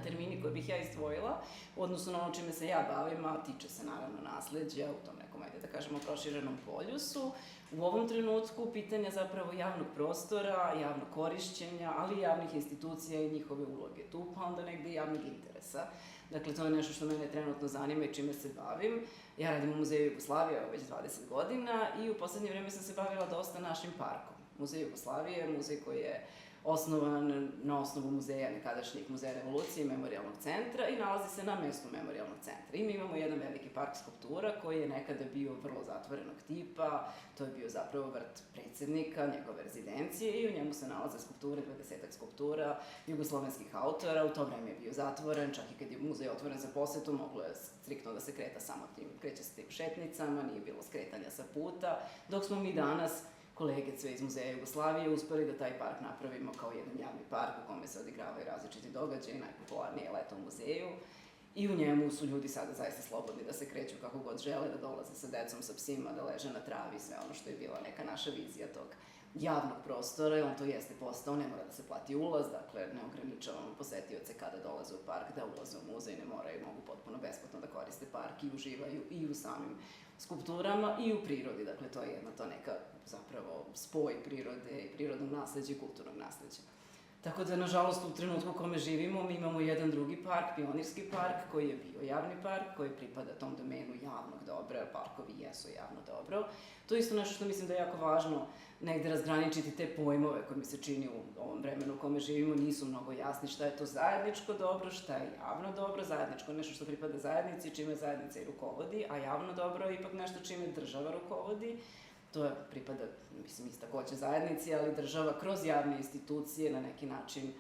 Termini koje bih ja izdvojila, odnosno na ono čime se ja bavim, a tiče se naravno nasleđa u tom nekom, ajde da kažemo, proširenom polju su u ovom trenutku pitanja zapravo javnog prostora, javnog korišćenja, ali i javnih institucija i njihove uloge tu, pa onda negde i javnog interesa. Dakle, to je nešto što mene trenutno zanima i čime se bavim. Ja radim u Muzeju Jugoslavije već 20 godina i u poslednje vreme sam se bavila dosta našim parkom. Muzej Jugoslavije, muzej koji je osnovan na osnovu muzeja nekadašnjih Muzeja revolucije i Memorijalnog centra i nalazi se na mestu Memorijalnog centra. I mi imamo jedan veliki park skulptura koji je nekada bio vrlo zatvorenog tipa, to je bio zapravo vrt predsednika, njegove rezidencije i u njemu se nalaze skulpture, 20 skulptura jugoslovenskih autora, u to vreme je bio zatvoren, čak i kad je muzej otvoren za posetu, moglo je striktno da se kreće se tim šetnicama, nije bilo skretanja sa puta, dok smo mi danas kolegice iz Muzeja Jugoslavije uspeli da taj park napravimo kao jedan javni park u kome se odigravaju različiti događaji, najpopularnije je leto u muzeju. I u njemu su ljudi sada zaista slobodni da se kreću kako god žele, da dolaze sa decom, sa psima, da leže na travi, sve ono što je bila neka naša vizija tog javnog prostora. On to jeste postao, ne mora da se plati ulaz, dakle ne ograničavamo posetioce kada dolaze u park da ulaze u muzej, ne moraju, mogu potpuno besplatno da koriste park i uživaju i u samim skulpturama i u prirodi. Dakle, to je jedna to neka zapravo spoj prirode i prirodnog nasleđa i kulturnog nasleđa. Tako da, nažalost, u trenutku u kome živimo, mi imamo jedan drugi park, Pionirski park, koji je bio javni park, koji pripada tom domenu javnog dobra, parkovi jesu javno dobro. To je isto nešto što mislim da je jako važno negde razgraničiti te pojmove koje mi se čini u ovom vremenu u kome živimo, nisu mnogo jasni šta je to zajedničko dobro, šta je javno dobro, zajedničko nešto što pripada zajednici, čime zajednica i rukovodi, a javno dobro je ipak nešto čime država rukovodi. To pripada, mislim, takođe zajednici, ali država kroz javne institucije na neki način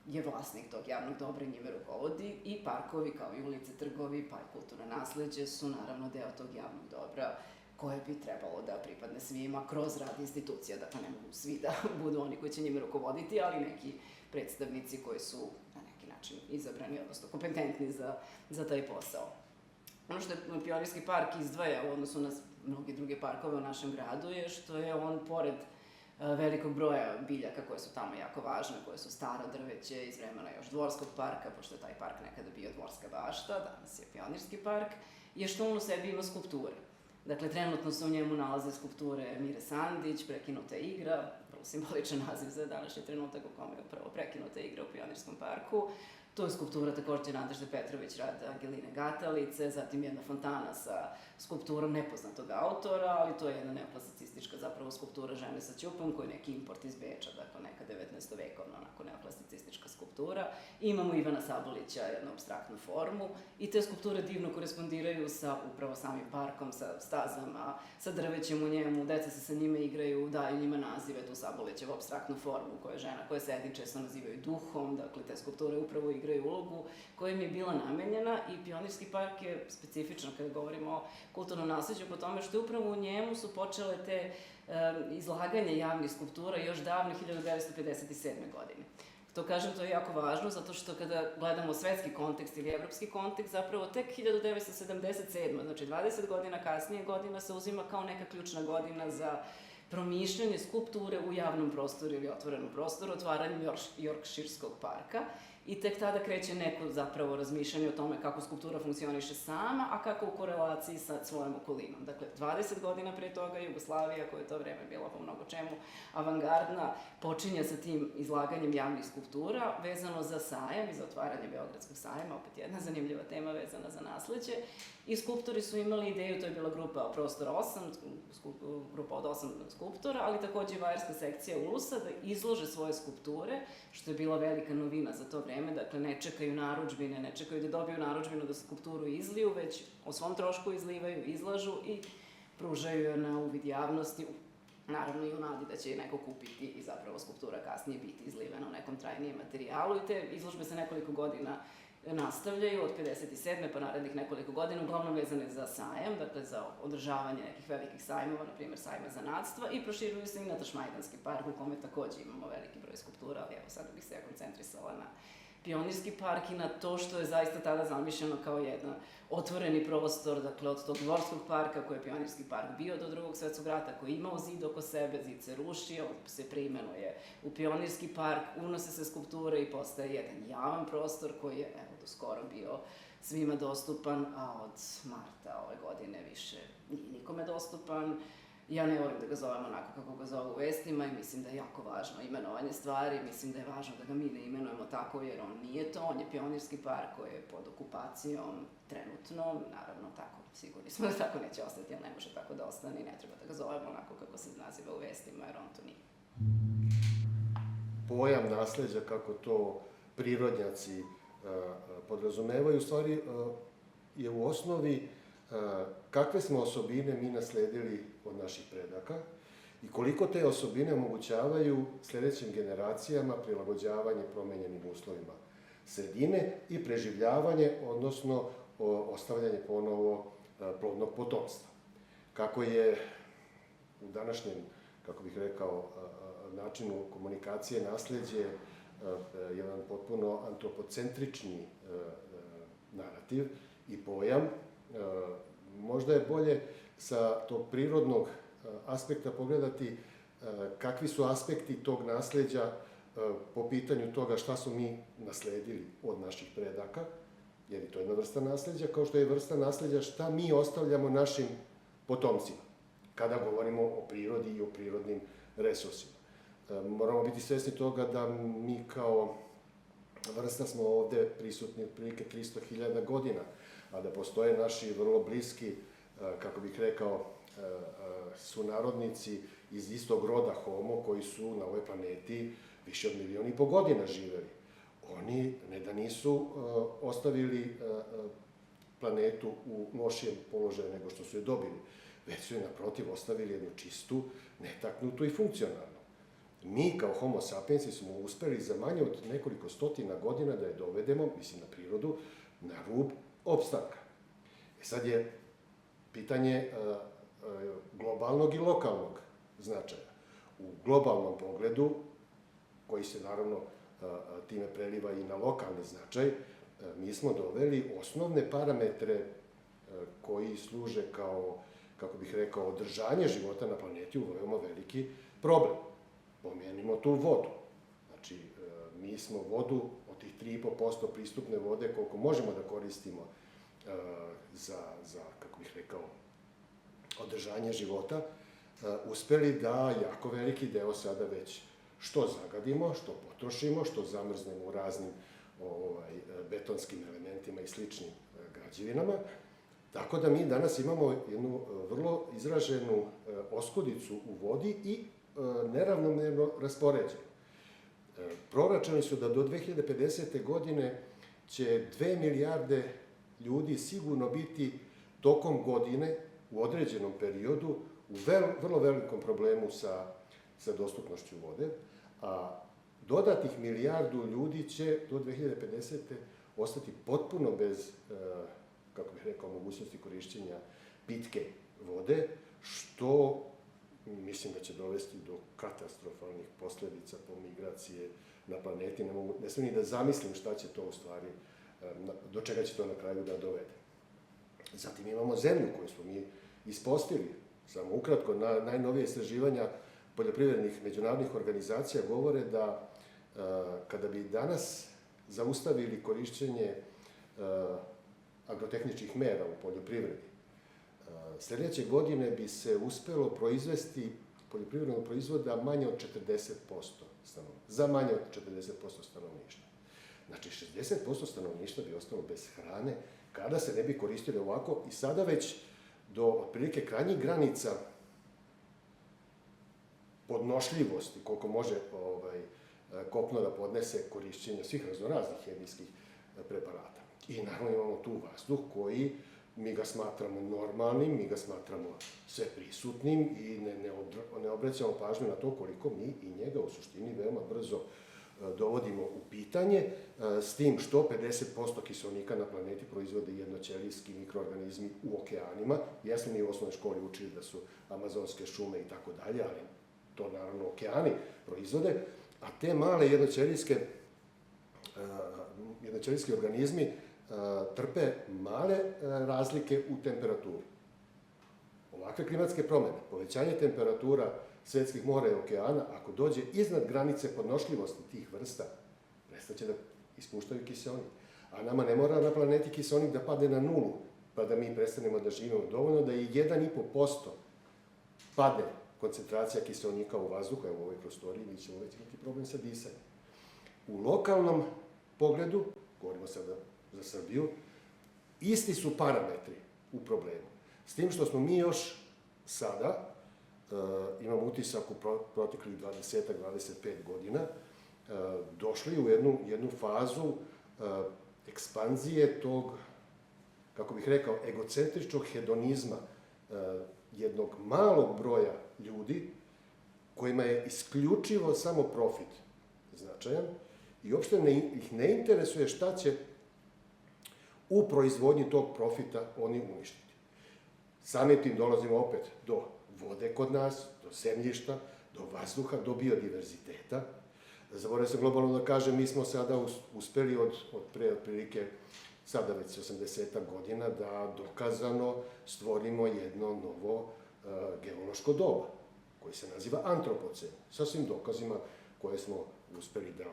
je vlasnik tog javnog dobra i njime rukovodi i parkovi kao i ulice, trgovi, pa i kulturno nasleđe su naravno deo tog javnog dobra koje bi trebalo da pripadne svima kroz rad institucija. Dakle, ne mogu svi da budu oni koji će njime rukovoditi, ali neki predstavnici koji su na neki način izabrani, odnosno kompetentni za taj posao. Ono što je Pionirski park izdvaja u odnosu na mnogi druge parkove u našem gradu je što je on, pored velikog broja biljaka koje su tamo jako važne, koje su staro drveće iz vremena još Dvorskog parka, pošto je taj park nekada bio Dvorska bašta, danas je Pionirski park, je što on u sebi ima skulpture. Dakle, trenutno se u njemu nalaze skulpture Mire Sandić, Prekinuta igra, vrlo simboličan naziv za današnji trenutak u kome je upravo prekinuta igra u Pionirskom parku. To je skulptura takođe Nadežde Petrović, rad Angeline Gatalice, zatim jedna fontana sa skulpturom nepoznatog autora, ali to je jedna neoklasicistička zapravo skulptura žene sa ćupom, koja je neki import iz Beča, dakle neka 19-vekovna, onako neoklasicistička skulptura. I imamo Ivana Sabolića, jednu apstraktnu formu, i te skulpture divno korespondiraju sa upravo samim parkom, sa stazama, sa drvećem u njemu, deca se sa njime igraju, daju njima nazive, tu Sabolićevu apstraktnu formu koja je žena koja sedi, često nazivaju duhom, dakle te skulpture upravo igraju ulogu koja im je bila namenjena i Pionirski park je specifičan kada govorimo o kulturnom nasleđu po tome što upravo u njemu su počele te izlaganje javnih skulptura još davne 1957. godine. To kažem, to je jako važno, zato što kada gledamo svetski kontekst ili evropski kontekst, zapravo tek 1977. Znači 20 godina kasnije godina se uzima kao neka ključna godina za promišljanje skulpture u javnom prostoru ili otvorenom prostoru, otvaranjem Yorkshireskog parka i tek tada kreće neko zapravo razmišljanje o tome kako skulptura funkcioniše sama, a kako u korelaciji sa svojom okolinom. Dakle, 20 godina pre toga Jugoslavija, koja je to vreme bila po mnogo čemu avangardna, počinje sa tim izlaganjem javnih skulptura vezano za sajam i za otvaranje Beogradskog sajama, opet jedna zanimljiva tema vezana za nasleđe. I skulptori su imali ideju, to je bila grupa Prostora 8, grupa od 8 skulptora, ali takođe i vajarska sekcija Ulusa, da izlože svoje skulpture, što je bila velika novina za to vreme, dakle ne čekaju narudžbine, ne čekaju da dobiju narudžbinu da skulpturu izliju, već o svom trošku izlivaju, izlažu i pružaju je na uvid javnosti, naravno i u nadi da će je neko kupiti i zapravo skulptura kasnije biti izlivena u nekom trajnijem materijalu i te izložbe se nekoliko godina nastavljaju od 57. pa narednih nekoliko godina, uglavnom vezane za sajam, dakle za održavanje nekih velikih sajmova, na primjer sajma zanatstva, i proširuju se i na Tašmajdanski park u kome takođe imamo veliki broj skulptura, ali evo sada bih se ja koncentrisala Pionirski park i na to što je zaista tada zamišljeno kao jedan otvoreni prostor, dakle od tog dvorskog parka koji je Pionirski park bio do Drugog svetskog rata, koji je imao zid oko sebe, zid se rušio, se preimenuje u Pionirski park, unose se skulpture i postaje jedan javan prostor koji je, evo, do skoro bio svima dostupan, a od marta ove godine više nije nikome dostupan. Ja ne volim da ga zovem onako kako ga zovu u vestima i mislim da je jako važno imenovanje stvari, mislim da je važno da ga mi ne imenujemo tako jer on nije to, on je Pionirski park koji je pod okupacijom trenutno, naravno tako, sigurni smo da tako neće ostati, ali ne može tako da ostane i ne treba da ga zovemo onako kako se naziva u vestima jer on to nije. Pojam nasleđa, kako to prirodnjaci podrazumevaju, u stvari je u osnovi kakve smo osobine mi nasledili od naših predaka i koliko te osobine omogućavaju sledećim generacijama prilagođavanje promenjenim uslovima sredine i preživljavanje, odnosno ostavljanje ponovo plodnog potomstva. Kako je u današnjem, kako bih rekao, načinu komunikacije nasleđe jedan potpuno antropocentrični narativ i pojam, možda je bolje sa tog prirodnog aspekta pogledati kakvi su aspekti tog nasleđa po pitanju toga šta su mi nasledili od naših predaka, jer je to jedna vrsta nasleđa, kao što je vrsta nasleđa šta mi ostavljamo našim potomcima, kada govorimo o prirodi i o prirodnim resursima. Moramo biti svesni toga da mi kao vrsta smo ovde prisutni otprilike 300.000 godina, a da postoje naši vrlo bliski, kako bih rekao, sunarodnici iz istog roda Homo koji su na ovoj planeti više od 1,5 miliona godina živeli. Oni ne da nisu ostavili planetu u lošijem položaju nego što su je dobili, već su je naprotiv ostavili jednu čistu, netaknutu i funkcionalnu. Mi kao Homo sapiensi smo uspeli za manje od nekoliko stotina godina da je dovedemo, mislim na prirodu, na rub opstanka. Sad je pitanje globalnog i lokalnog značaja. U globalnom pogledu, koji se naravno time preliva i na lokalni značaj, mi smo doveli osnovne parametre koji služe kao, kako bih rekao, održanje života na planeti u veoma veliki problem. Pomenimo tu vodu. Znači, mi smo vodu od tih 3,5% pristupne vode, koliko možemo da koristimo za, kako bih rekao, održanje života, uspeli da jako veliki deo sada već što zagadimo, što potrošimo, što zamrznemo u raznim betonskim elementima i sličnim građevinama. Tako da mi danas imamo jednu vrlo izraženu oskudicu u vodi i neravnomerno raspoređenu. Proračuni su da do 2050. godine će 2 milijarde ljudi sigurno biti tokom godine u određenom periodu u vrlo velikom problemu sa dostupnošću vode, a dodatnih 1 milijardu ljudi će do 2050. ostati potpuno bez, kako bih rekao, mogućnosti korišćenja pitke vode, što mislim da će dovesti do katastrofalnih posledica po migracije na planeti. Ne smijem ni da zamislim šta će to u stvari, do čega će to na kraju da dovede. Zatim imamo zemlju koju smo mi ispostavili. Samo ukratko, najnovije istraživanja poljoprivrednih međunarodnih organizacija govore da kada bi danas zaustavili korišćenje agrotehničkih mera u poljoprivredi, sledeće godine bi se uspelo proizvesti poljoprivrednog proizvoda manje od 40% stanovništva, za manje od 40% stanovništva. Znači, 60% stanovništva bi ostalo bez hrane kada se ne bi koristili ovako i sada već do otprilike krajnjih granica podnošljivosti, koliko može kopno da podnese korišćenje svih raznoraznih hemijskih preparata. I naravno imamo tu vazduh koji mi ga smatramo normalnim, mi ga smatramo sve prisutnim i ne obraćamo pažnju na to koliko mi i njega u suštini veoma brzo dovodimo u pitanje, s tim što 50% kiseonika na planeti proizvode jednoćelijski mikroorganizmi u okeanima. Jesmo mi u osnovnoj školi učili da su amazonske šume i tako dalje, ali to naravno okeani proizvode, a te male jednoćelijske jednoćelijski organizmi trpe male razlike u temperaturi. Ovakve klimatske promjene, povećanje temperatura svetskih mora i okeana, ako dođe iznad granice podnošljivosti tih vrsta, prestaće da ispuštaju kiseonik. A nama ne mora na planeti kiseonik da pade na nulu, pa da mi prestanemo da živimo. Dovoljno da je 1,5% padne koncentracija kiseonika u vazduhu, evo u ovoj prostoriji, mi ćemo već imati problem sa disanjem. U lokalnom pogledu, govorimo sada za Srbiju, isti su parametri u problemu. S tim što smo mi još sada, imam utisak u proteklih 20-25 godina, došli u jednu fazu ekspanzije tog, kako bih rekao, egocentričnog hedonizma jednog malog broja ljudi kojima je isključivo samo profit značajan i uopšte ih ne interesuje šta će u proizvodnji tog profita oni uništiti. Samim tim dolazimo opet do vode kod nas, do zemljišta, do vazduha, do biodiverziteta. Zaboravio sam globalno da kažem, mi smo sada uspeli od pre otprilike sada već 80 godina da dokazano stvorimo jedno novo geološko doba, koji se naziva antropocen, sa svim dokazima koje smo uspeli da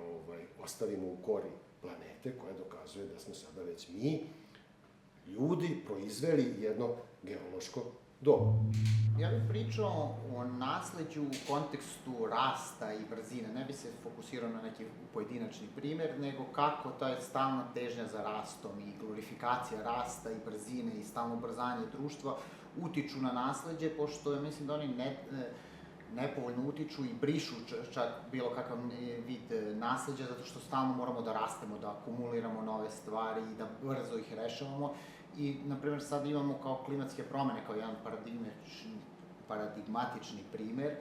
ostavimo u kori planete, koja dokazuje da smo sada već mi, ljudi, proizveli jedno geološko doba. Ja bih pričao o nasleđu u kontekstu rasta i brzine. Ne bi se fokusirao na neki pojedinačni primer, nego kako ta stalna težnja za rastom i glorifikacija rasta i brzine i stalno ubrzanje društva utiču na nasleđe, pošto ja mislim da oni nepovoljno utiču i brišu čak bilo kakav vid nasleđa, zato što stalno moramo da rastemo, da akumuliramo nove stvari i da brzo ih rešavamo. I, na primjer, sad imamo kao klimatske promene, kao jedan paradigmatični primer,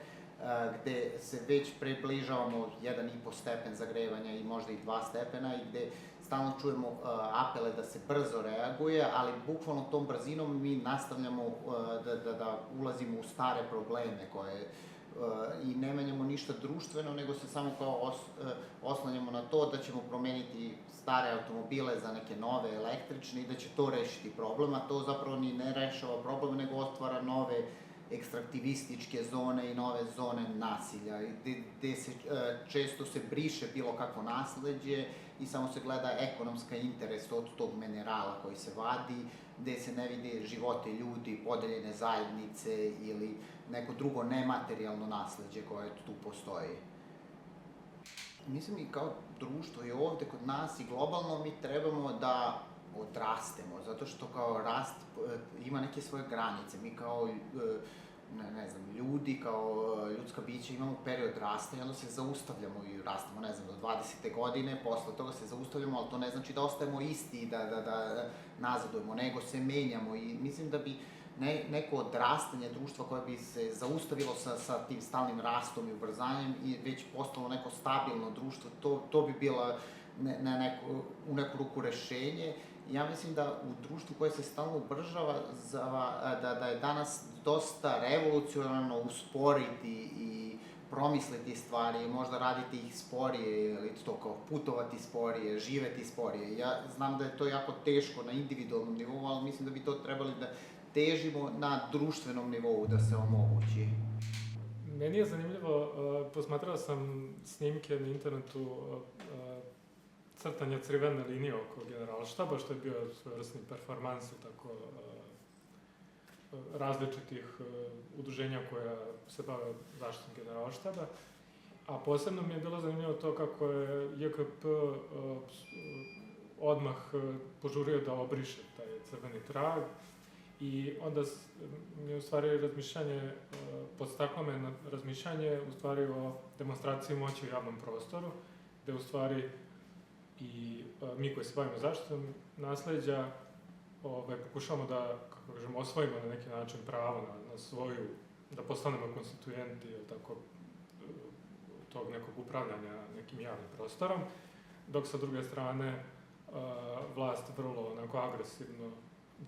gde se već približavamo 1,5 stepen zagrevanja i možda i 2 stepena i gde stalno čujemo apele da se brzo reaguje, ali bukvalno tom brzinom mi nastavljamo da ulazimo u stare probleme i ne menjamo ništa društveno, nego se samo kao oslanjamo na to da ćemo promeniti stare automobile za neke nove električne i da će to rešiti problem, a to zapravo ni ne rešava problem, nego otvara nove ekstraktivističke zone i nove zone nasilja, gde se često se briše bilo kakvo nasleđe i samo se gleda ekonomska interes od tog minerala koji se vadi, gde se ne vidi živote ljudi, podeljene zajednice ili neko drugo nematerijalno nasleđe koje tu postoji. Mislim i kao društvo i ovde kod nas i globalno mi trebamo da odrastemo, zato što kao rast ima neke svoje granice. Mi kao, ne znam, ljudi, kao ljudska bića imamo period rasta i onda se zaustavljamo i rastemo, ne znam, do 20. godine, posle toga se zaustavljamo, ali to ne znači da ostajemo isti, da nazadujemo, nego se menjamo i mislim da bi neko odrastanje društva koje bi se zaustavilo sa tim stalnim rastom i ubrzanjem i već postalo neko stabilno društvo, to bi bilo u neku ruku rešenje. Ja mislim da u društvu koje se stalno ubržava, da je danas dosta revolucionarno usporiti i promisliti stvari, možda raditi ih sporije ili to kao putovati sporije, živeti sporije. Ja znam da je to jako teško na individualnom nivou, ali mislim da bi to trebali da težimo na društvenom nivou da se omogući. Meni je zanimljivo, posmatrao sam snimke na internetu crtanja crvene linije oko Generalštaba, što je bio svojevrsni performans tako različitih udruženja koja se bave zaštitom Generalštaba. A posebno mi je bilo zanimljivo to kako je JKP odmah požurio da obriše taj crveni trag. I onda mi je u stvari razmišljanje, podstaklo me na razmišljanje u stvari o demonstraciji moći u javnom prostoru, gde u stvari i mi koji se bavimo zaštitom nasleđa pokušavamo da, kako kažemo, osvojimo na neki način pravo na svoju, da postanemo konstituenti tako, tog nekog upravljanja nekim javnim prostorom, dok sa druge strane vlast vrlo onako agresivno,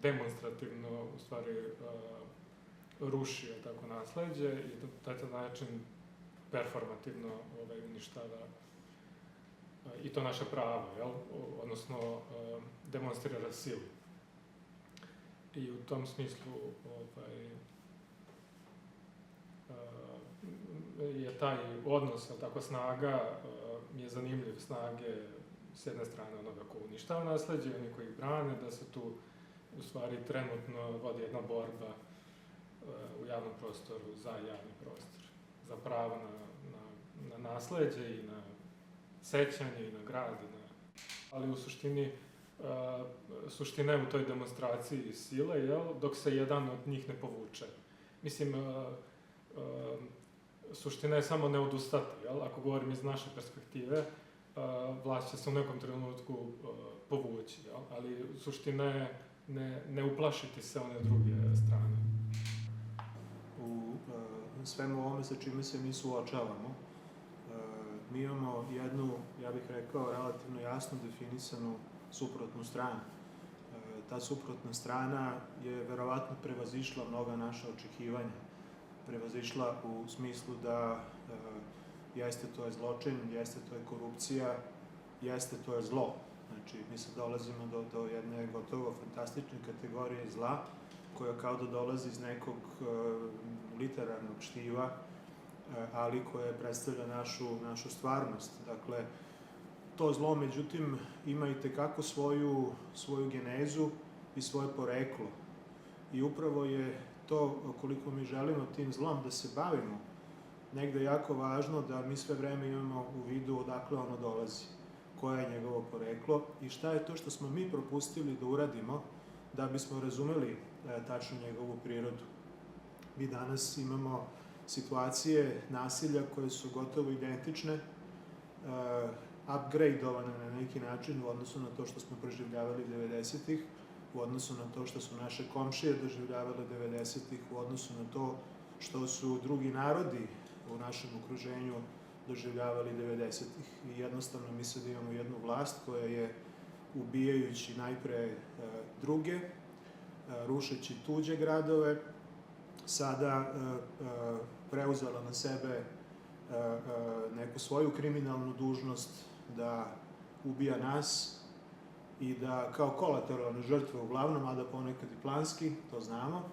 demonstrativno u stvari ruši tako nasleđe i na taj način performativno uništava i to naše pravo, jel? Odnosno demonstrira silu. I u tom smislu je taj odnos, tako, snaga je zanimljiv, snage s jedne strane onoga ko uništava nasljeđe, oni koji brane, da se tu u stvari trenutno vodi jedna borba u javnom prostoru za javni prostor, za pravo na nasljeđe i na sećanje i na grad, ali u suštini suština je u toj demonstraciji sile, jel, dok se jedan od njih ne povuče. Mislim, suština je samo ne odustati, jel? Ako govorim iz naše perspektive, vlast će se u nekom trenutku povući, jel? Ali suština je ne uplašiti se one druge strane. U svemu ovome sa čime se mi suočavamo, mi imamo jednu, ja bih rekao, relativno jasno definisanu suprotnu stranu. Ta suprotna strana je verovatno prevazišla mnoga naša očekivanja. Prevazišla u smislu da jeste to je zločin, jeste to je korupcija, jeste to je zlo. Znači, mi sad dolazimo do jedne gotovo fantastične kategorije zla, koja kao da dolazi iz nekog literarnog štiva, ali koje predstavlja našu stvarnost. Dakle, to zlo, međutim, ima i tekako svoju genezu i svoje poreklo. I upravo je to, koliko mi želimo tim zlom da se bavimo, negde jako važno da mi sve vreme imamo u vidu odakle ono dolazi, koje je njegovo poreklo i šta je to što smo mi propustili da uradimo da bismo razumeli tačno njegovu prirodu. Mi danas imamo situacije nasilja koje su gotovo identične, upgradeovane na neki način u odnosu na to što smo proživljavali 90-ih, u odnosu na to što su naše komšije doživljavale 90-ih, u odnosu na to što su drugi narodi u našem okruženju doživljavali 90-ih. I jednostavno mi sad imamo jednu vlast koja je, ubijajući najpre druge, rušeći tuđe gradove, sada preuzela na sebe neku svoju kriminalnu dužnost da ubija nas i da kao kolateralne žrtve uglavnom, a da ponekad i planski, to znamo,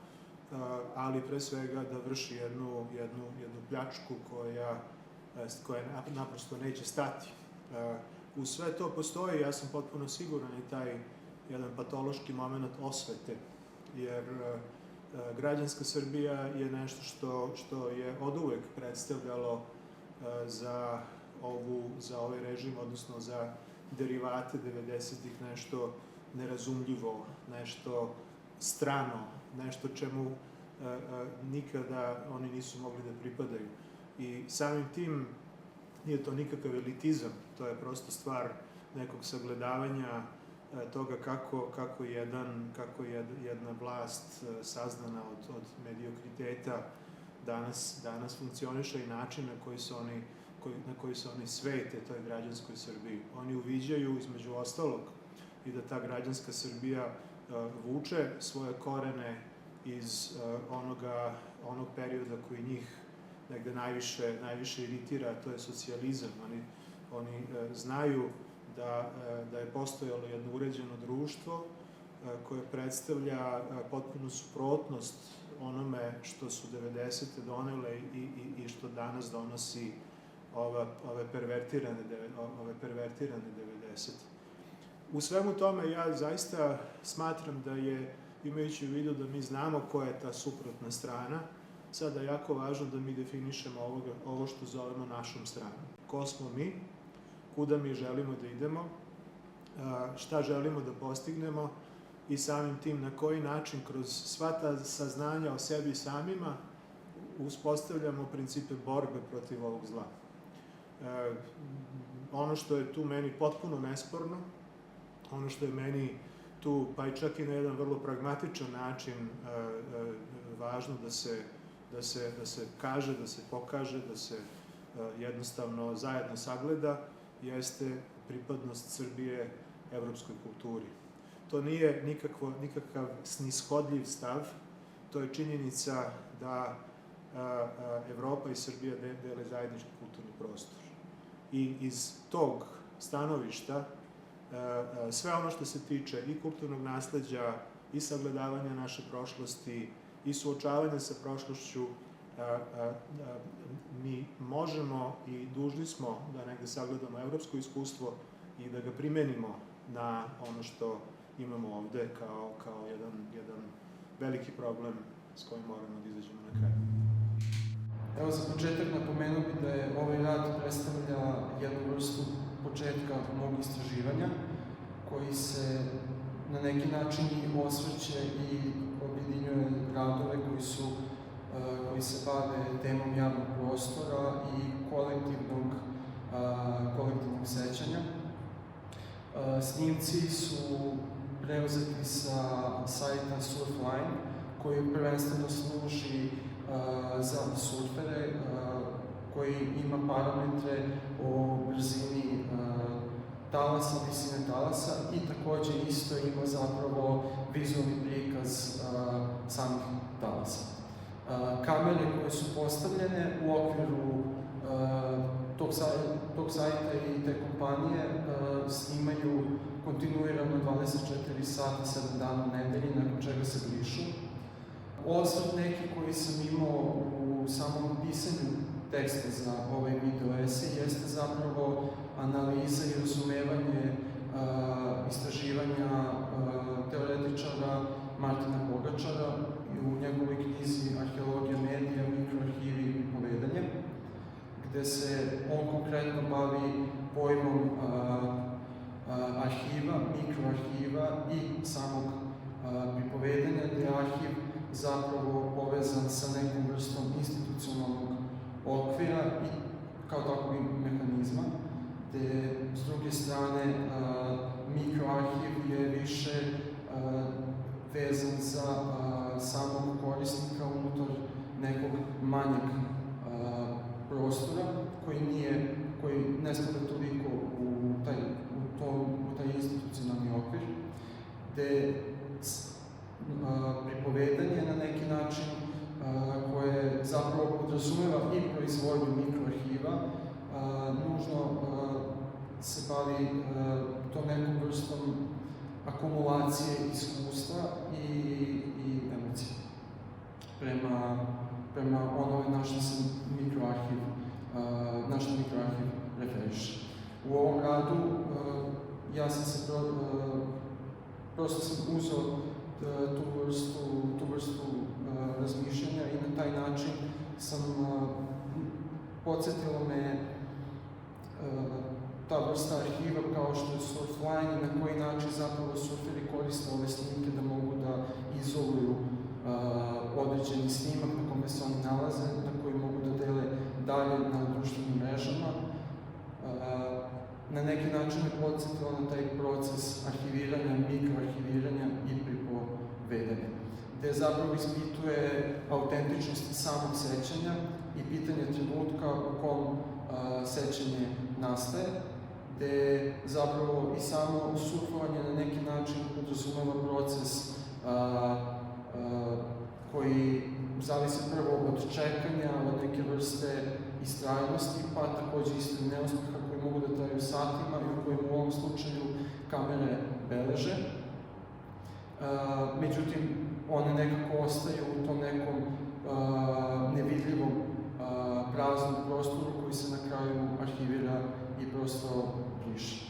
ali pre svega da vrši jednu pljačku koja naprosto neće stati. U sve to postoji, ja sam potpuno siguran, i taj jedan patološki moment osvete, jer građanska Srbija je nešto što je oduvek predstavljalo za ovaj režim, odnosno za derivate 90-ih nešto nerazumljivo, nešto strano, nešto čemu nikada oni nisu mogli da pripadaju. I samim tim nije to nikakav elitizam, to je prosto stvar nekog sagledavanja toga kako jedna vlast saznana od mediokriteta danas funkcioniše i način na koji se oni svete toj građanskoj Srbiji. Oni uviđaju, između ostalog, i da ta građanska Srbija vuče svoje korene iz onog perioda koji njih negde najviše iritira, to je socijalizam. Oni znaju da je postojalo jedno uređeno društvo koje predstavlja potpunu suprotnost onome što su 90. donele i što danas donosi ove pervertirane 90. U svemu tome ja zaista smatram da je, imajući u vidu da mi znamo koja je ta suprotna strana, sada je jako važno da mi definišemo ovo što zovemo našom stranom. Ko smo mi, kuda mi želimo da idemo, šta želimo da postignemo i samim tim na koji način kroz sva ta saznanja o sebi samima uspostavljamo principe borbe protiv ovog zla. Ono što je tu meni potpuno nesporno, ono što je meni tu, pa i čak i na jedan vrlo pragmatičan način važno da se kaže, da se pokaže, da se jednostavno zajedno sagleda, jeste pripadnost Srbije evropskoj kulturi. To nije nikakav snishodljiv stav, to je činjenica da Evropa i Srbija dele zajednički kulturni prostor. I iz tog stanovišta, sve ono što se tiče i kulturnog nasleđa, i sagledavanja naše prošlosti, i suočavanja sa prošlošću, mi možemo i dužni smo da negde sagledamo evropsko iskustvo i da ga primenimo na ono što imamo ovde kao jedan veliki problem s kojim moramo da izađemo na kraj. Evo, za početak napomenuo bih da je ovaj rad predstavlja jednu vrstu početka mog istraživanja, koji se na neki način i osvrće i objedinjuje radove koji se bave temom javnog prostora i kolektivnog sećanja. Snimci su preuzeti sa sajta Surfline, koji prvenstveno služi za surfere, koji ima parametre o brzini talasa, visine talasa i takođe isto ima zapravo vizualni prikaz samih talasa. Kamere koje su postavljene u okviru tog sajta i te kompanije snimaju kontinuirano 24 sata, 7 dana u nedelji, nakon čega se brišu. Osvrt neki koji sam imao u samom pisanju teksta za ovaj video esej jeste zapravo analiza i razumevanje istraživanja teoretičara Martina Pogačara u njegovoj knjizi Arheologija medija, mikroarhivi i pripovedanje, gde se on konkretno bavi pojmom arhiva, mikroarhiva i samog pripovedanja, gde je arhiv zapravo povezan sa nekom vrstom institucionalnog okvira i kao takvog mehanizma, gde s druge strane mikroarhiv je više vezan za samog korisnika unutar nekog manjeg prostora koji ne spada toliko u taj institucionalni okvir, gde pripovedanje na neki način koje zapravo podrazumeva i proizvodnju mikroarhiva, nužno se bavi tom nekom vrstom akumulacije iskustva i emocije prema onome na što se mikroarhiv referiše. U ovom radu ja sam se prosto sam uzeo tu vrstu razmišljanja i na taj način sam podsjetilo me ta vrsta arhiva kao što je Surfline i na koji način zapravo surferi koriste ove snimke da mogu da izoluju određeni snimak na kome se oni nalaze, na koji mogu da dele dalje na društvenim mrežama. Na neki način je podsjetilo na taj proces arhiviranja, mikroarhiviranja i pripovedanja, gde zapravo ispituje autentičnost samog sećanja i pitanje trenutka u kom sećanje nastaje, gde zapravo i samo surfovanje na neki način podrazumeva proces koji zavisi prvo od čekanja, od neke vrste istrajnosti, pa takođe isto i neuspeha koji mogu da traju satima i u kojim u ovom slučaju kamere beleže. Međutim, one nekako ostaju u tom nekom nevidljivom praznom prostoru koji se na kraju arhivira i prosto briše.